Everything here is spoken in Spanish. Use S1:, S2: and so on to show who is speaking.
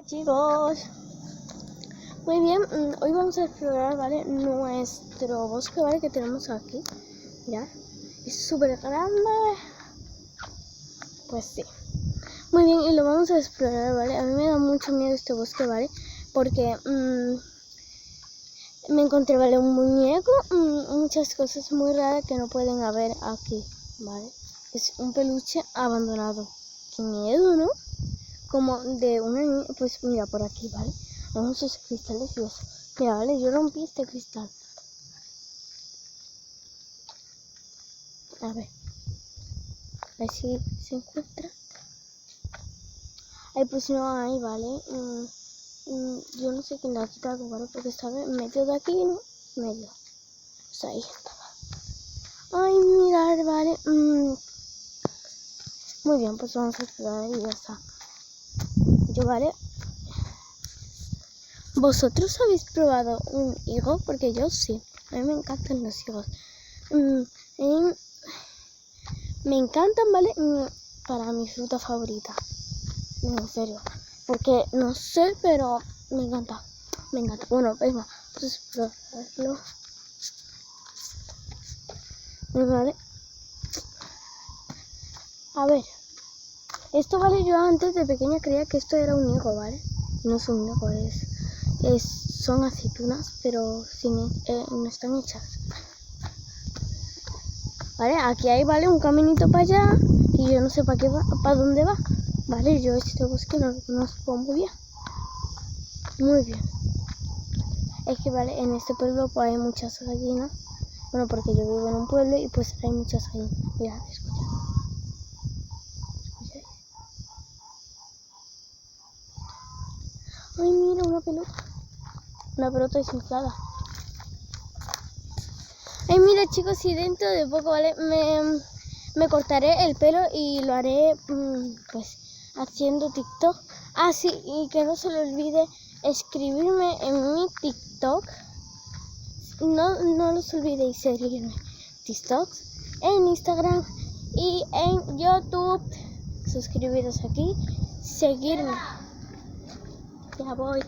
S1: Chicos, muy bien, hoy vamos a explorar, ¿vale? Nuestro bosque, ¿vale? Que tenemos aquí, mirad, es súper grande, pues sí, muy bien, y lo vamos a explorar, ¿vale? A mí me da mucho miedo este bosque, ¿vale? Porque me encontré, ¿vale? Un muñeco, muchas cosas muy raras que no pueden haber aquí, ¿vale? Es un peluche abandonado, qué miedo, ¿no? Como de una niña, pues mira por aquí, ¿vale? Vamos a esos cristales y eso. Mira, ¿vale? Yo rompí este cristal. A ver si se encuentra. Ay, pues no hay, ¿vale? Yo no sé quién la ha quitado, ¿vale? Porque estaba en medio de aquí, ¿no? Medio. Pues ahí estaba. Ay, mirar, ¿vale? Muy bien, pues vamos a explorar y ya está. Yo, ¿vale? ¿Vosotros habéis probado un higo? Porque yo sí. A mí me encantan los higos. Me encantan, ¿vale? Para mi fruta favorita. En serio. Porque no sé, pero me encanta. Me encanta. Bueno, venga, pues explorarlo. Vale. A ver. Esto, ¿vale? Yo antes de pequeña creía que esto era un higo, ¿vale? No es un higo, son aceitunas, pero no están hechas. Vale, aquí hay, ¿vale? Un caminito para allá y yo no sé para qué va, para dónde va. Vale, yo este bosque no lo conozco muy bien. Muy bien. Es que, ¿vale? En este pueblo pues hay muchas gallinas. Bueno, porque yo vivo en un pueblo y pues hay muchas gallinas. Mira, escucha. ¿Escucháis? Ay, mira, una pelota. Una pelota desinflada. Ay, mira, chicos, y dentro de poco, ¿vale? Me cortaré el pelo y lo haré, pues, haciendo TikTok. Ah, sí, y que no se le olvide escribirme en mi TikTok. No los olvidéis seguirme. TikTok, en Instagram y en YouTube. Suscribiros aquí, seguirme. Ya voy.